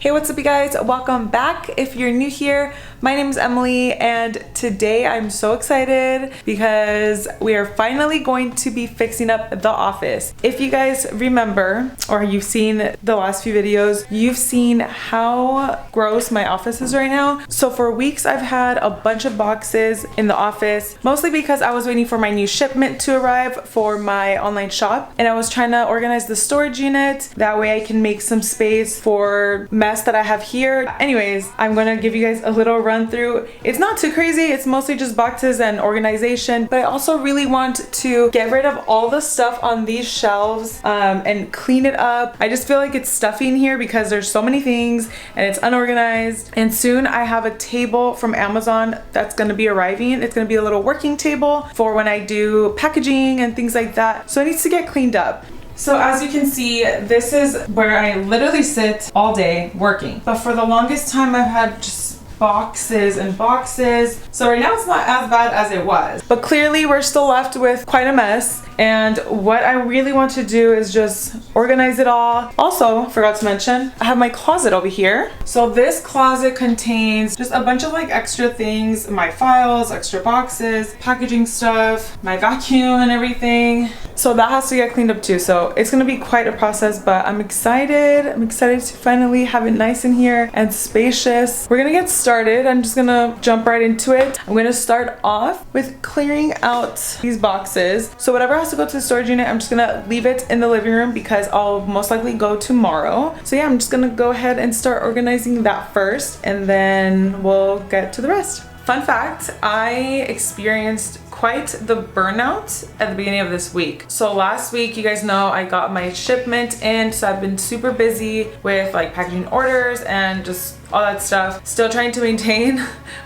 Hey, what's up you guys? Welcome back. If you're new here, my name is Emily and today I'm so excited because we are finally going to be fixing up the office. If you guys remember or you've seen the last few videos, you've seen how gross my office is right now. So for weeks I've had a bunch of boxes in the office, mostly because I was waiting for my new shipment to arrive for my online shop and I was trying to organize the storage unit. That way I can make some space for mess that I have here. Anyways, I'm gonna give you guys a little run through. It's not too crazy, it's mostly just boxes and organization, but I also really want to get rid of all the stuff on these shelves and clean it up. I just feel like it's stuffy in here because there's so many things and it's unorganized. And soon I have a table from Amazon that's gonna be arriving. It's gonna be a little working table for when I do packaging and things like that. So it needs to get cleaned up. So as you can see, this is where I literally sit all day working. But for the longest time, I've had just boxes and boxes. So right now it's not as bad as it was. But clearly we're still left with quite a mess. And what I really want to do is just organize it all. Also, forgot to mention, I have my closet over here. So this closet contains just a bunch of like extra things, my files, extra boxes, packaging stuff, my vacuum and everything. So that has to get cleaned up too. So it's gonna be quite a process, but I'm excited. I'm excited to finally have it nice in here and spacious. We're gonna get started. I'm just gonna jump right into it. I'm gonna start off with clearing out these boxes. So whatever has to go to the storage unit, I'm just gonna leave it in the living room because I'll most likely go tomorrow. So yeah, I'm just gonna go ahead and start organizing that first and then we'll get to the rest. Fun fact, I experienced quite the burnout at the beginning of this week. So last week, you guys know I got my shipment in, so I've been super busy with like packaging orders and just all that stuff. Still trying to maintain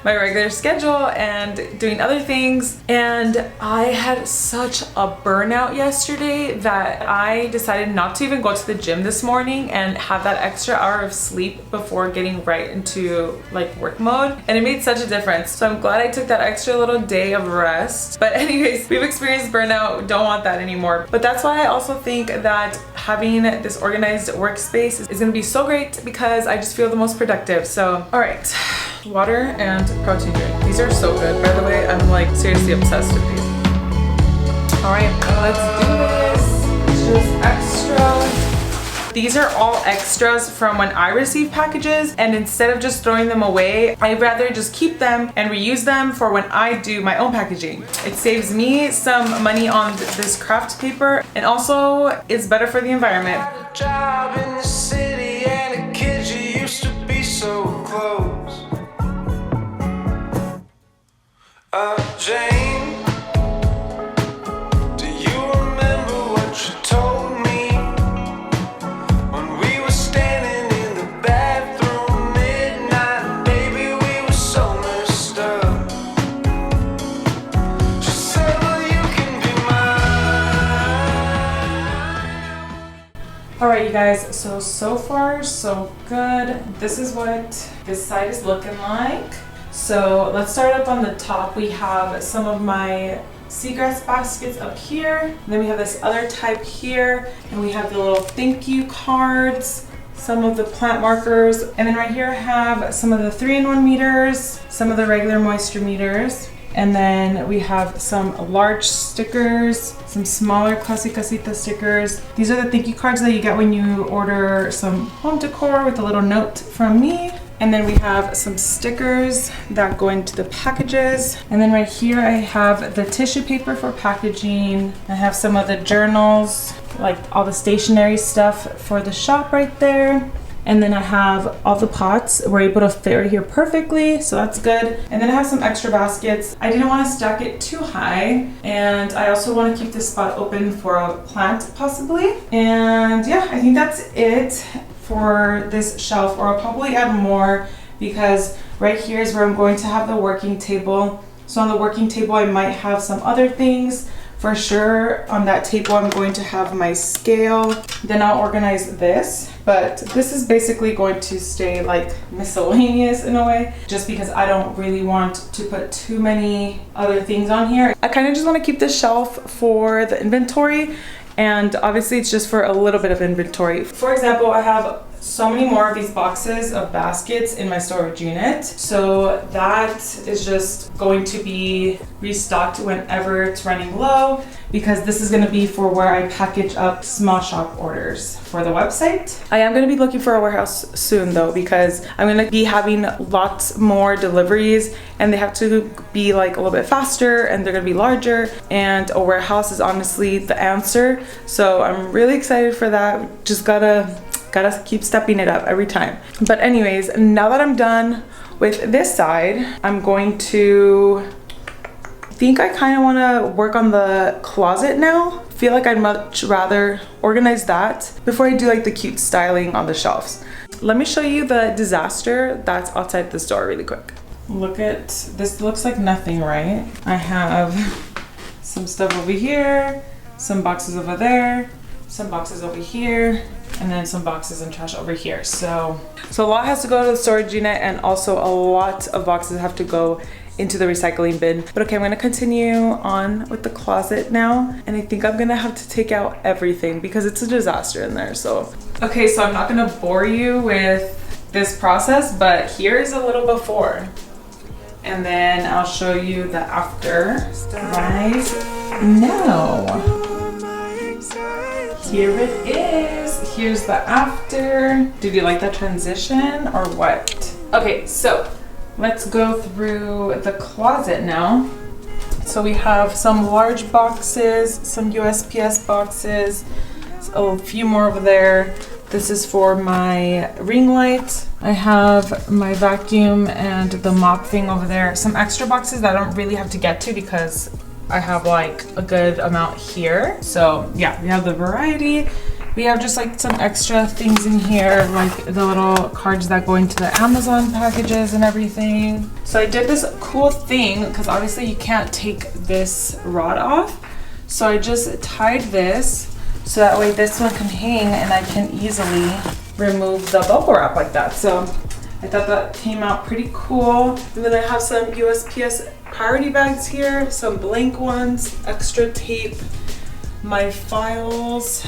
my regular schedule and doing other things. And I had such a burnout yesterday that I decided not to even go to the gym this morning and have that extra hour of sleep before getting right into like work mode. And it made such a difference. So I'm glad I took that extra little day of rest. But anyways, we've experienced burnout, don't want that anymore. But that's why I also think that having this organized workspace is gonna be so great because I just feel the most productive. So, all right, water and protein drink. These are so good. By the way, I'm like seriously obsessed with these. All right, let's do this. It's just extra. These are all extras from when I receive packages, and instead of just throwing them away, I'd rather just keep them and reuse them for when I do my own packaging. It saves me some money on this craft paper, and also it's better for the environment. Jane, do you remember what you told me when we were standing in the bathroom midnight? Baby, we were so messed up. She said, well, you can be mine. Alright you guys, so far so good. This is what this side is looking like. So let's start up on the top. We have some of my seagrass baskets up here. And then we have this other type here. And we have the little thank you cards, some of the plant markers. And then right here I have some of the 3-in-1 meters, some of the regular moisture meters. And then we have some large stickers, some smaller Classy Casita stickers. These are the thank you cards that you get when you order some home decor with a little note from me. And then we have some stickers that go into the packages. And then right here I have the tissue paper for packaging. I have some of the journals, like all the stationery stuff for the shop right there. And then I have all the pots. We're able to fit right here perfectly, so that's good. And then I have some extra baskets. I didn't want to stack it too high. And I also want to keep this spot open for a plant possibly. And yeah, I think that's it for this shelf, or I'll probably add more because right here is where I'm going to have the working table. So on the working table I might have some other things. For sure on that table I'm going to have my scale. Then I'll organize this, but this is basically going to stay like miscellaneous in a way, just because I don't really want to put too many other things on here. I kind of just want to keep this shelf for the inventory, and obviously it's just for a little bit of inventory. For example, I have so many more of these boxes of baskets in my storage unit. So that is just going to be restocked whenever it's running low, because this is going to be for where I package up small shop orders for the website. I am going to be looking for a warehouse soon though, because I'm going to be having lots more deliveries and they have to be like a little bit faster and they're going to be larger, and a warehouse is honestly the answer. So I'm really excited for that. Just gotta keep stepping it up every time. But anyways, now that I'm done with this side, I'm going to think I kind of want to work on the closet now. I feel like I'd much rather organize that before I do like the cute styling on the shelves. Let me show you the disaster that's outside the store really quick. Look at this, looks like nothing, right? I have some stuff over here, some boxes over there, some boxes over here, and then some boxes and trash over here. So a lot has to go to the storage unit, and also a lot of boxes have to go into the recycling bin. But okay, I'm gonna continue on with the closet now, and I think I'm gonna have to take out everything because it's a disaster in there. So okay, so I'm not gonna bore you with this process, but here's a little before, and then I'll show you the after right now. Here it is. Here's the after. Did you like that transition or what? Okay, so let's go through the closet now. So we have some large boxes, some USPS boxes, a few more over there. This is for my ring light. I have my vacuum and the mop thing over there. Some extra boxes that I don't really have to get to because I have like a good amount here. So yeah, we have the variety. We have just like some extra things in here, like the little cards that go into the Amazon packages and everything. So I did this cool thing because obviously you can't take this rod off. So I just tied this so that way this one can hang and I can easily remove the bubble wrap like that. So I thought that came out pretty cool. And then I have some USPS priority bags here, some blank ones, extra tape, my files,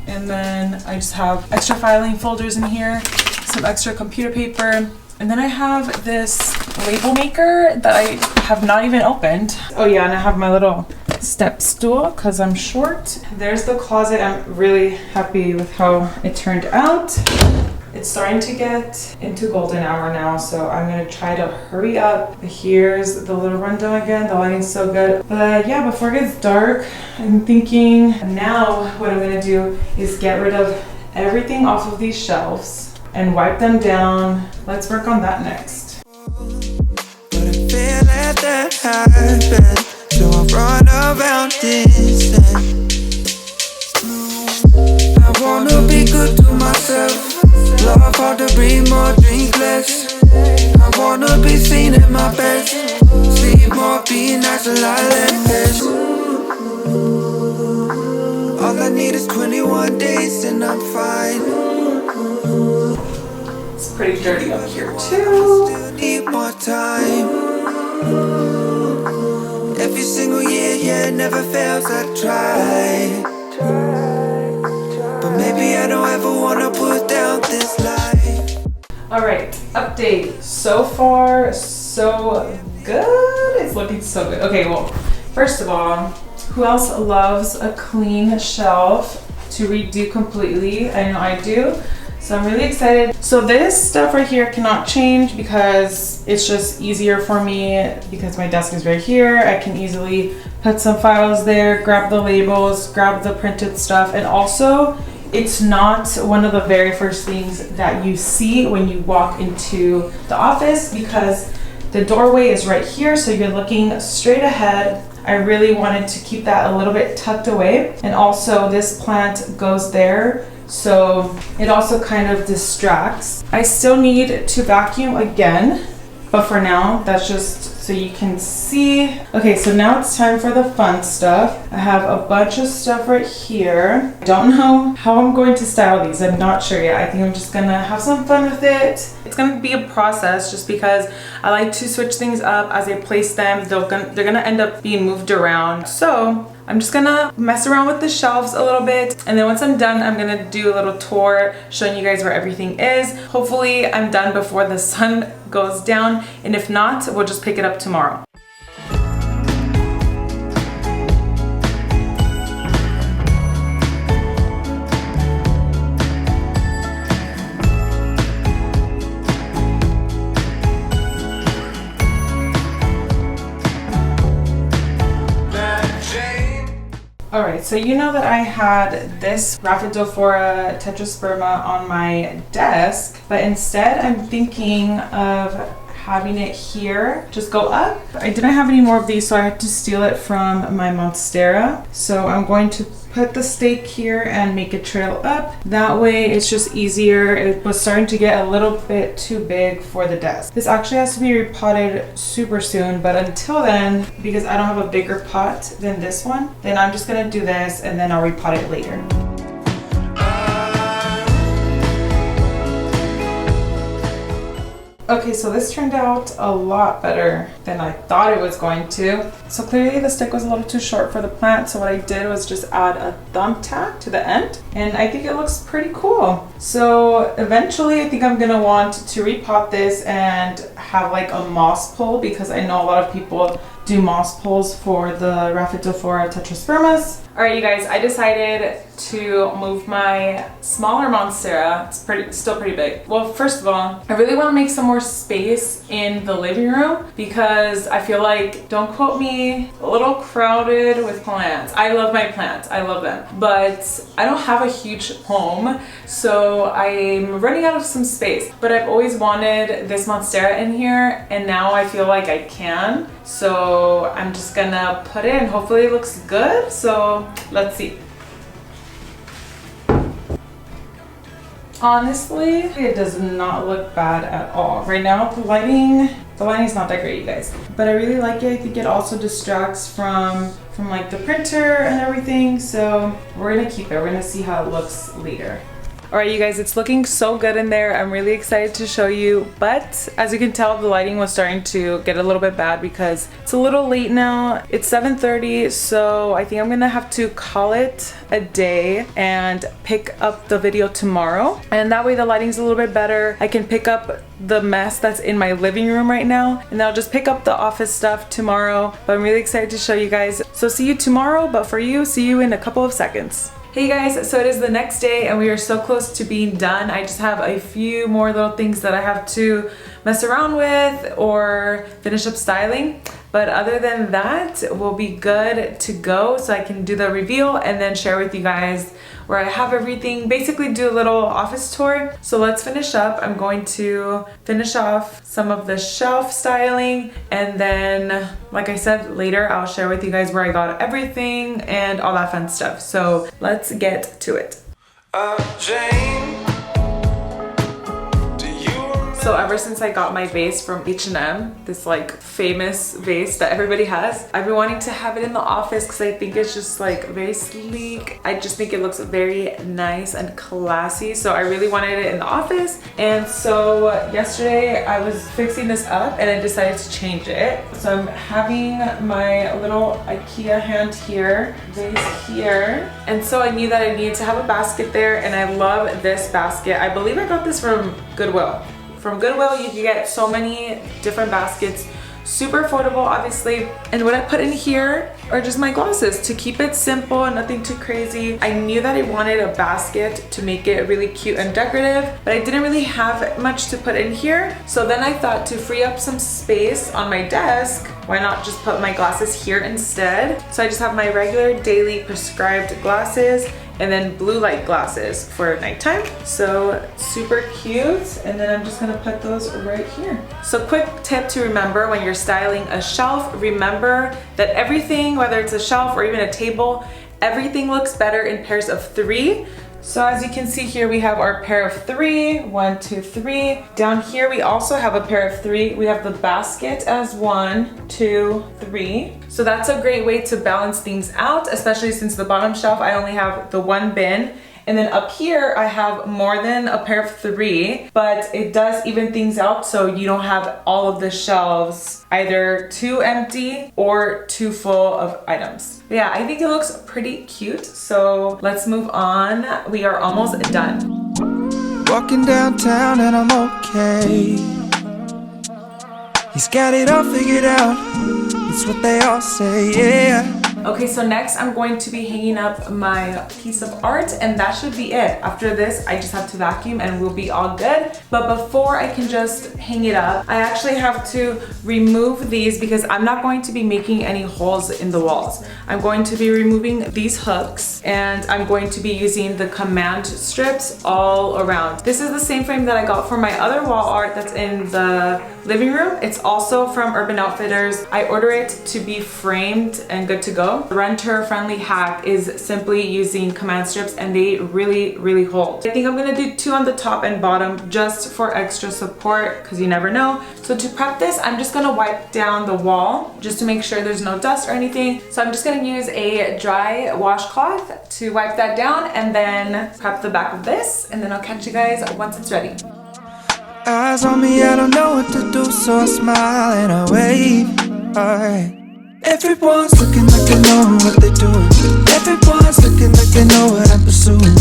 and then I just have extra filing folders in here, some extra computer paper, and then I have this label maker that I have not even opened. Oh yeah, and I have my little step stool because I'm short. There's the closet. I'm really happy with how it turned out. It's starting to get into golden hour now, so I'm gonna try to hurry up. Here's the little rundown again. The lighting's so good. But yeah, before it gets dark, I'm thinking now what I'm gonna do is get rid of everything off of these shelves and wipe them down. Let's work on that next. But I feel like that happened, so I run around this end. I wanna be good to myself. Love hard to breathe more, drink less. I wanna be seen at my best. Sleep more, be nice and less. All I need is 21 days and I'm fine. It's pretty dirty up here too. Still need more time. Every single year, yeah, it never fails, I try. But maybe I don't ever wanna put down this life. All right, update. So far, so good. It's looking so good. Okay, well, first of all, who else loves a clean shelf to redo completely? I know I do. So I'm really excited. So this stuff right here cannot change because it's just easier for me because my desk is right here. I can easily put some files there, grab the labels, grab the printed stuff, and also it's not one of the very first things that you see when you walk into the office because the doorway is right here, so you're looking straight ahead. I really wanted to keep that a little bit tucked away, and also this plant goes there, so it also kind of distracts. I still need to vacuum again, but for now, that's just so you can see. Okay, so now it's time for the fun stuff. I have a bunch of stuff right here. I don't know how I'm going to style these. I'm not sure yet. I think I'm just gonna have some fun with it. It's gonna be a process just because I like to switch things up as I place them. They're gonna end up being moved around. So I'm just gonna mess around with the shelves a little bit, and then once I'm done, I'm gonna do a little tour showing you guys where everything is. Hopefully I'm done before the sun goes down, and if not, we'll just pick it up tomorrow. Alright, so you know that I had this Rhaphidophora tetrasperma on my desk, but instead I'm thinking of having it here just go up. I didn't have any more of these, so I had to steal it from my monstera. So I'm going to put the stake here and make it trail up. That way it's just easier. It was starting to get a little bit too big for the desk. This actually has to be repotted super soon, but until then, because I don't have a bigger pot than this one, then I'm just gonna do this and then I'll repot it later. Okay, so this turned out a lot better than I thought it was going to. So clearly the stick was a little too short for the plant, so what I did was just add a thumbtack to the end, and I think it looks pretty cool. So eventually I think I'm gonna want to repot this and have like a moss pole, because I know a lot of people do moss poles for the Rhaphidophora tetraspermas. All right, you guys, I decided to move my smaller monstera. It's still pretty big. Well, first of all, I really want to make some more space in the living room, because I feel like, don't quote me, a little crowded with plants. I love my plants, I love them, but I don't have a huge home, so I'm running out of some space. But I've always wanted this monstera in here, and now I feel like I can. So I'm just gonna put it, and hopefully it looks good. So let's see. Honestly, it does not look bad at all. Right now, the lighting's not that great, you guys. But I really like it. I think it also distracts from like the printer and everything. So we're gonna keep it. We're gonna see how it looks later. All right, you guys, it's looking so good in there. I'm really excited to show you, but as you can tell, the lighting was starting to get a little bit bad because it's a little late now. It's 7:30, so I think I'm gonna have to call it a day and pick up the video tomorrow. And that way the lighting's a little bit better. I can pick up the mess that's in my living room right now, and I'll just pick up the office stuff tomorrow. But I'm really excited to show you guys. So see you tomorrow, but for you, see you in a couple of seconds. Hey guys, so it is the next day and we are so close to being done. I just have a few more little things that I have to mess around with or finish up styling. But other than that, we'll be good to go, so I can do the reveal and then share with you guys where I have everything, basically do a little office tour. So let's finish up. I'm going to finish off some of the shelf styling, and then, like I said, later I'll share with you guys where I got everything and all that fun stuff. So let's get to it. Jane. So ever since I got my vase from H&M, this like famous vase that everybody has, I've been wanting to have it in the office because I think it's just like very sleek. I just think it looks very nice and classy. So I really wanted it in the office. And so yesterday I was fixing this up and I decided to change it. So I'm having my little IKEA hand here, vase here. And so I knew that I needed to have a basket there, and I love this basket. I believe I got this from Goodwill. From Goodwill, you can get so many different baskets, super affordable, obviously. And what I put in here are just my glosses to keep it simple and nothing too crazy. I knew that I wanted a basket to make it really cute and decorative, but I didn't really have much to put in here. So then I thought, to free up some space on my desk, why not just put my glasses here instead? So I just have my regular daily prescribed glasses, and then blue light glasses for nighttime. So super cute. And then I'm just gonna put those right here. So quick tip to remember when you're styling a shelf, remember that everything, whether it's a shelf or even a table, everything looks better in pairs of 3. So as you can see here, we have our pair of 3, 1, 2, 3. Down here, we also have a pair of 3. We have the basket as 1, 2, 3. So that's a great way to balance things out, especially since the bottom shelf, I only have the 1 bin And then up here, I have more than a pair of 3, but it does even things out so you don't have all of the shelves either too empty or too full of items. But yeah, I think it looks pretty cute. So let's move on. We are almost done. Walking downtown and I'm okay. He's got it all figured out. It's what they all say, yeah. Okay, so next I'm going to be hanging up my piece of art, and that should be it. After this, I just have to vacuum and we'll be all good. But before I can just hang it up, I actually have to remove these because I'm not going to be making any holes in the walls. I'm going to be removing these hooks, and I'm going to be using the command strips all around. This is the same frame that I got for my other wall art that's in the living room. It's also from Urban Outfitters. I order it to be framed and good to go. The renter-friendly hack is simply using command strips, and they really hold. I think I'm gonna do 2 on the top and bottom just for extra support because you never know. So to prep this, I'm just gonna wipe down the wall just to make sure there's no dust or anything. So I'm just gonna use a dry washcloth to wipe that down and then prep the back of this, and then I'll catch you guys once it's ready. Eyes on me, I don't know what to do, so I smile and I wave. Alright. Everyone's looking like they know what they're doing. Everyone's looking like they know what I'm pursuing.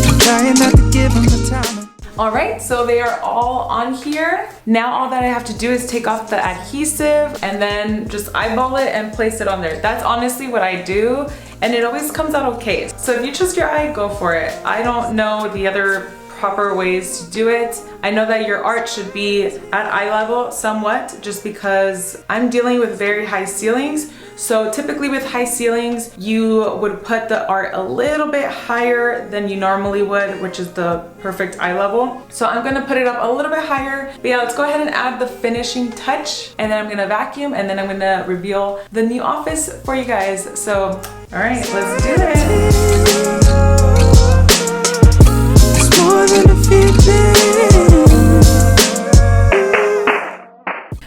I'm trying not to give them the time. All right, so they are all on here. Now all that I have to do is take off the adhesive and then just eyeball it and place it on there. That's honestly what I do, and it always comes out okay. So if you trust your eye, go for it. I don't know the other proper ways to do it. I know that your art should be at eye level somewhat, just because I'm dealing with very high ceilings. So typically with high ceilings, you would put the art a little bit higher than you normally would, which is the perfect eye level. So I'm gonna put it up a little bit higher. But yeah, let's go ahead and add the finishing touch, and then I'm gonna vacuum, and then I'm gonna reveal the new office for you guys. So, all right, let's do it.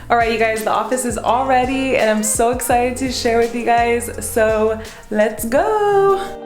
Alright you guys, the office is all ready and I'm so excited to share with you guys, so let's go!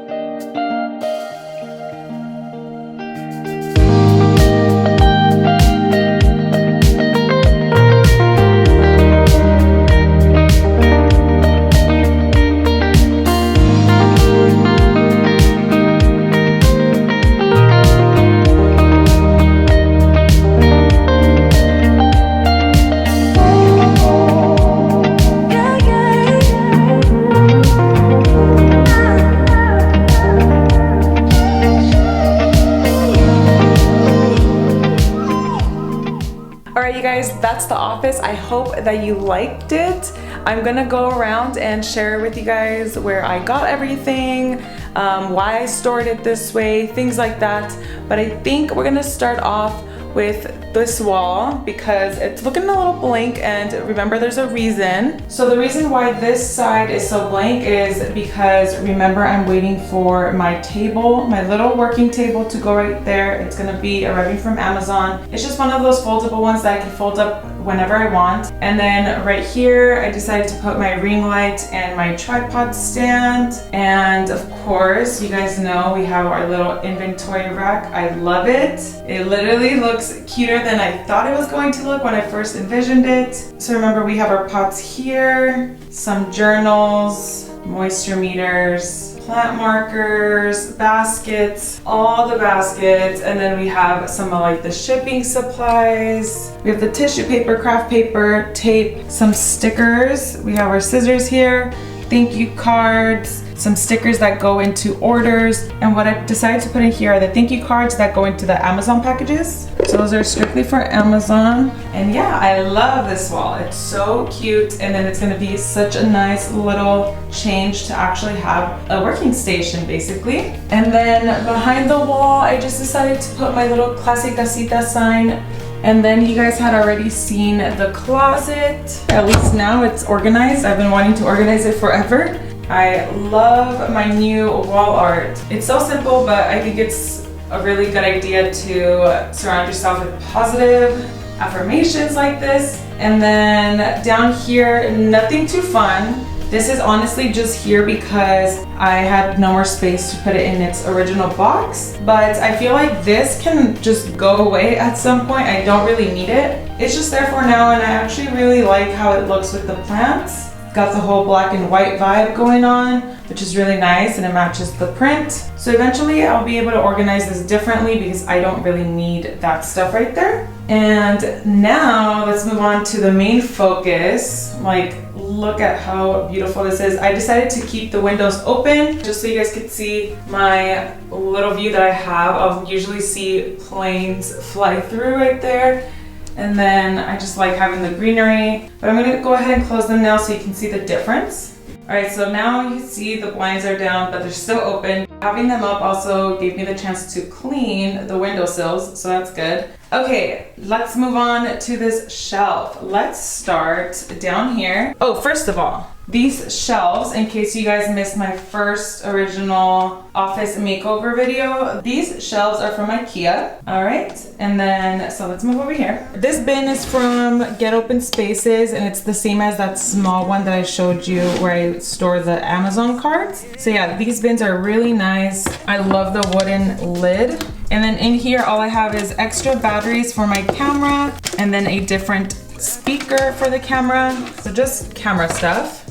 Alright you guys, that's the office. I hope that you liked it. I'm gonna go around and share with you guys where I got everything, why I stored it this way, things like that. But I think we're gonna start off with this wall because it's looking a little blank, and remember there's a reason. So the reason why this side is so blank is because remember I'm waiting for my table, my little working table to go right there. It's gonna be arriving from Amazon. It's just one of those foldable ones that I can fold up whenever I want. And then right here I decided to put my ring light and my tripod stand, and of course you guys know we have our little inventory rack. I love it. It literally looks cuter than I thought it was going to look when I first envisioned it. So remember we have our pots here, some journals, moisture meters, plant markers, baskets, all the baskets, and then we have some of like the shipping supplies. We have the tissue paper, craft paper, tape, some stickers. We have our scissors here, thank you cards, some stickers that go into orders, and what I decided to put in here are the thank you cards that go into the Amazon packages. So those are strictly for Amazon. And yeah, I love this wall. It's so cute, and then it's gonna be such a nice little change to actually have a working station basically. And then behind the wall, I just decided to put my little Clase Casita sign. And then you guys had already seen the closet. At least now it's organized. I've been wanting to organize it forever. I love my new wall art. It's so simple, but I think it's a really good idea to surround yourself with positive affirmations like this. And then down here, nothing too fun. This is honestly just here because I had no more space to put it in its original box, but I feel like this can just go away at some point. I don't really need it. It's just there for now, and I actually really like how it looks with the plants. Got the whole black and white vibe going on, which is really nice, and it matches the print. So eventually I'll be able to organize this differently because I don't really need that stuff right there. And now let's move on to the main focus. Like, look at how beautiful this is. I decided to keep the windows open just so you guys could see my little view that I have. I'll usually see planes fly through right there. And then I just like having the greenery, but I'm gonna go ahead and close them now so you can see the difference. All right, so now you see the blinds are down, but they're still open. Having them up also gave me the chance to clean the windowsills, so that's good. Okay, let's move on to this shelf. Let's start down here. Oh, first of all, these shelves, in case you guys missed my first original office makeover video, these shelves are from IKEA. All right, and then, so let's move over here. This bin is from Get Open Spaces, and it's the same as that small one that I showed you where I store the Amazon cards. So yeah, these bins are really nice. I love the wooden lid. And then in here, all I have is extra batteries for my camera, and then a different speaker for the camera. So just camera stuff.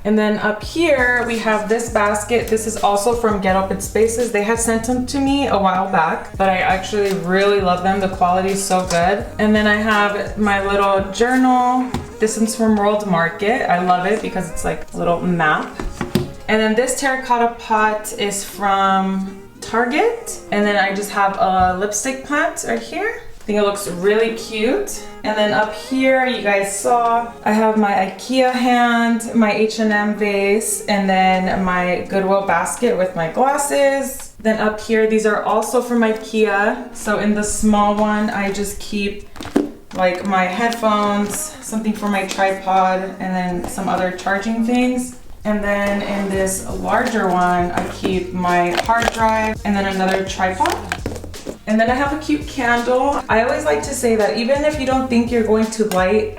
And then up here, we have this basket. This is also from Get Open Spaces. They had sent them to me a while back, but I actually really love them. The quality is so good. And then I have my little journal. This one's from World Market. I love it because it's like a little map. And then this terracotta pot is from Target. And then I just have a lipstick plant right here. I think it looks really cute. And then up here, you guys saw, I have my IKEA hand, my H&M vase, and then my Goodwill basket with my glasses. Then up here, these are also from IKEA. So in the small one, I just keep like my headphones, something for my tripod, and then some other charging things. And then in this larger one, I keep my hard drive and then another tripod. And then I have a cute candle. I always like to say that even if you don't think you're going to light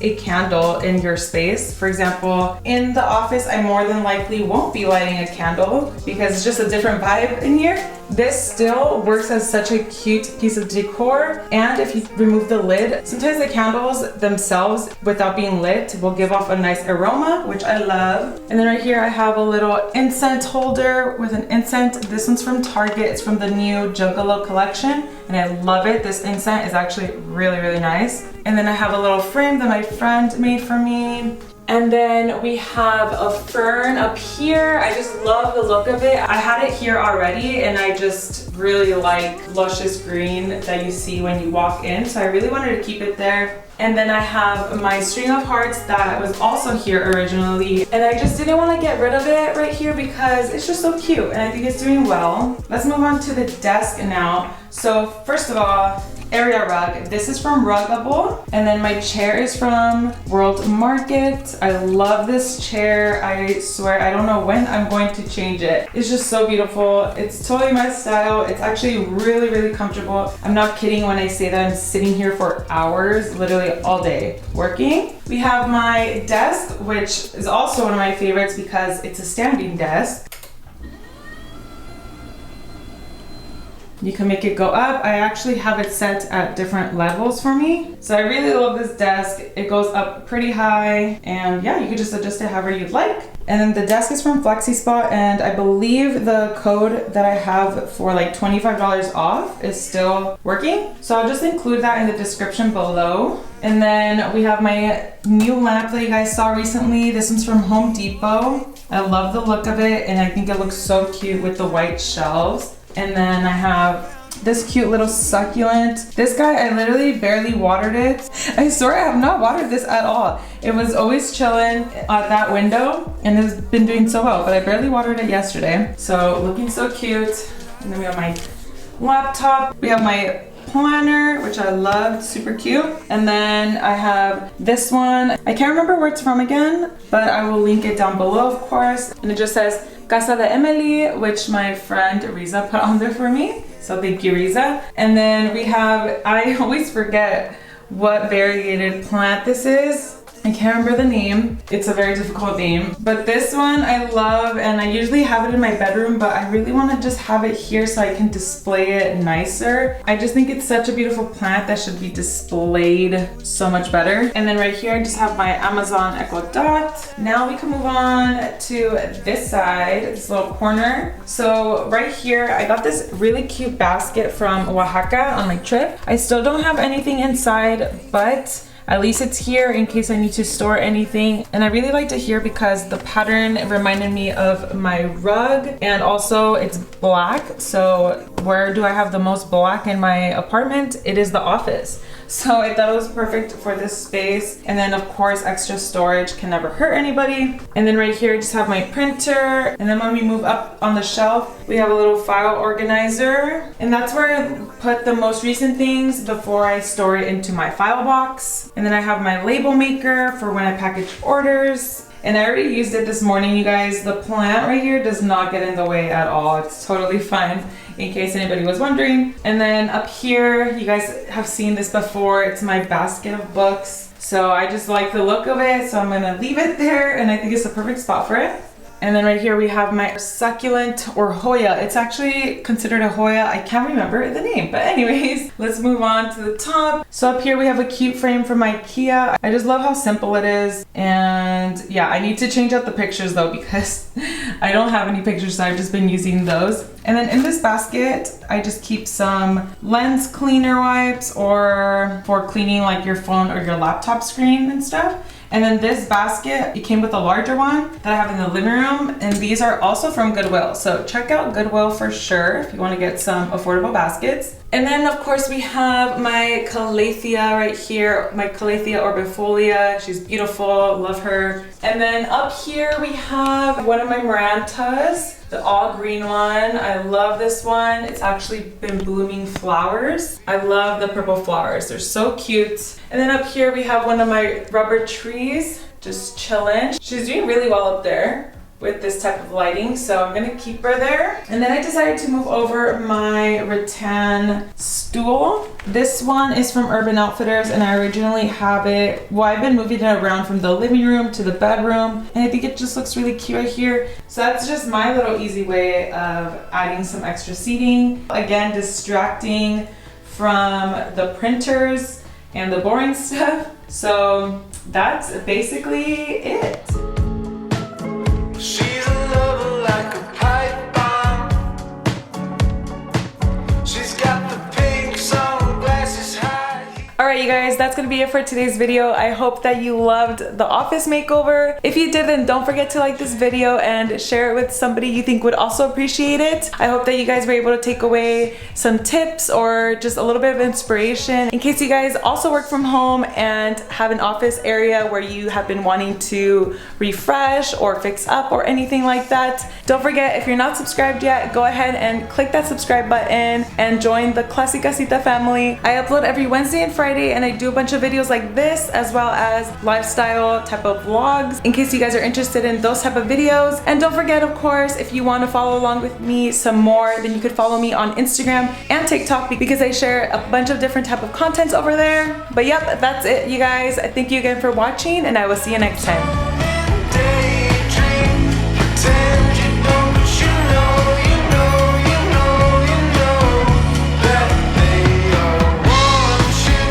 a candle in your space, for example, in the office, I more than likely won't be lighting a candle because it's just a different vibe in here. This still works as such a cute piece of decor. And if you remove the lid, sometimes the candles themselves, without being lit, will give off a nice aroma, which I love. And then right here, I have a little incense holder with an incense. This one's from Target. It's from the new Juggalo collection, and I love it. This incense is actually really, really nice. And then I have a little frame that my friend made for me. And then we have a fern up here. I just love the look of it. I had it here already, and I just really like luscious green that you see when you walk in. So I really wanted to keep it there. And then I have my string of hearts that was also here originally. And I just didn't want to get rid of it right here because it's just so cute and I think it's doing well. Let's move on to the desk now. So first of all, area rug. This is from Ruggable. And then my chair is from World Market. I love this chair. I swear, I don't know when I'm going to change it. It's just so beautiful. It's totally my style. It's actually really, really comfortable. I'm not kidding when I say that I'm sitting here for hours, literally all day working. We have my desk, which is also one of my favorites because it's a standing desk. You can make it go up. I actually have it set at different levels for me. So I really love this desk. It goes up pretty high, and yeah, you can just adjust it however you'd like. And then the desk is from FlexiSpot, and I believe the code that I have for like $25 off is still working. So I'll just include that in the description below. And then we have my new lamp that you guys saw recently. This one's from Home Depot. I love the look of it, and I think it looks so cute with the white shelves. And then I have this cute little succulent. This guy, I literally barely watered it. I swear I have not watered this at all. It was always chilling at that window and has been doing so well, but I barely watered it yesterday. So looking so cute. And then we have my laptop. We have my planner, which I love, super cute. And then I have this one. I can't remember where it's from again, but I will link it down below, of course. And it just says Casa de Emily, which my friend Riza put on there for me. So thank you, Riza. And then we have, I always forget what variegated plant this is. I can't remember the name. It's a very difficult name. But this one I love, and I usually have it in my bedroom, but I really want to just have it here so I can display it nicer. I just think it's such a beautiful plant that should be displayed so much better. And then right here I just have my Amazon Echo Dot. Now we can move on to this side, this little corner. So right here I got this really cute basket from Oaxaca on my trip. I still don't have anything inside, but at least it's here in case I need to store anything. And I really liked it here because the pattern reminded me of my rug, and also it's black. So where do I have the most black in my apartment? It is the office. So I thought it was perfect for this space. And then of course, extra storage can never hurt anybody. And then right here, I just have my printer. And then when we move up on the shelf, we have a little file organizer. And that's where I put the most recent things before I store it into my file box. And then I have my label maker for when I package orders. And I already used it this morning, you guys. The plant right here does not get in the way at all. It's totally fine, in case anybody was wondering. And then up here, you guys have seen this before. It's my basket of books. So I just like the look of it, so I'm gonna leave it there, and I think it's the perfect spot for it. And then right here we have my succulent, or Hoya. It's actually considered a Hoya. I can't remember the name, but anyways, let's move on to the top. So up here we have a cute frame from IKEA. I just love how simple it is. And yeah, I need to change out the pictures though, because I don't have any pictures, so I've just been using those. And then in this basket, I just keep some lens cleaner wipes, or for cleaning like your phone or your laptop screen and stuff. And then this basket, it came with a larger one that I have in the living room, and these are also from Goodwill. So check out Goodwill for sure if you want to get some affordable baskets. And then of course we have my Calathea right here, my Calathea orbifolia. She's beautiful, love her. And then up here we have one of my Marantas, the all green one. I love this one. It's actually been blooming flowers. I love the purple flowers. They're so cute. And then up here we have one of my rubber trees, just chilling. She's doing really well up there with this type of lighting, so I'm gonna keep her there. And then I decided to move over my rattan stool. This one is from Urban Outfitters, and I originally have it, well, I've been moving it around from the living room to the bedroom, and I think it just looks really cute right here. So that's just my little easy way of adding some extra seating. Again, distracting from the printers and the boring stuff. So that's basically it. She's a lover like a pipe bomb. She's got the pink sunglasses high. Alright you guys, that's gonna be it for today's video. I hope that you loved the office makeover. If you did, then don't forget to like this video and share it with somebody you think would also appreciate it. I hope that you guys were able to take away some tips or just a little bit of inspiration in case you guys also work from home and have an office area where you have been wanting to refresh or fix up or anything like that. Don't forget, if you're not subscribed yet, go ahead and click that subscribe button and join the Classy Casita family. I upload every Wednesday and Friday, and I do a bunch of videos like this, as well as lifestyle type of vlogs, in case you guys are interested in those type of videos. And don't forget, of course, if you want to follow along with me some more, then you could follow me on Instagram and TikTok, because I share a bunch of different type of contents over there. But yep, that's it, you guys. Thank you again for watching, and I will see you next time.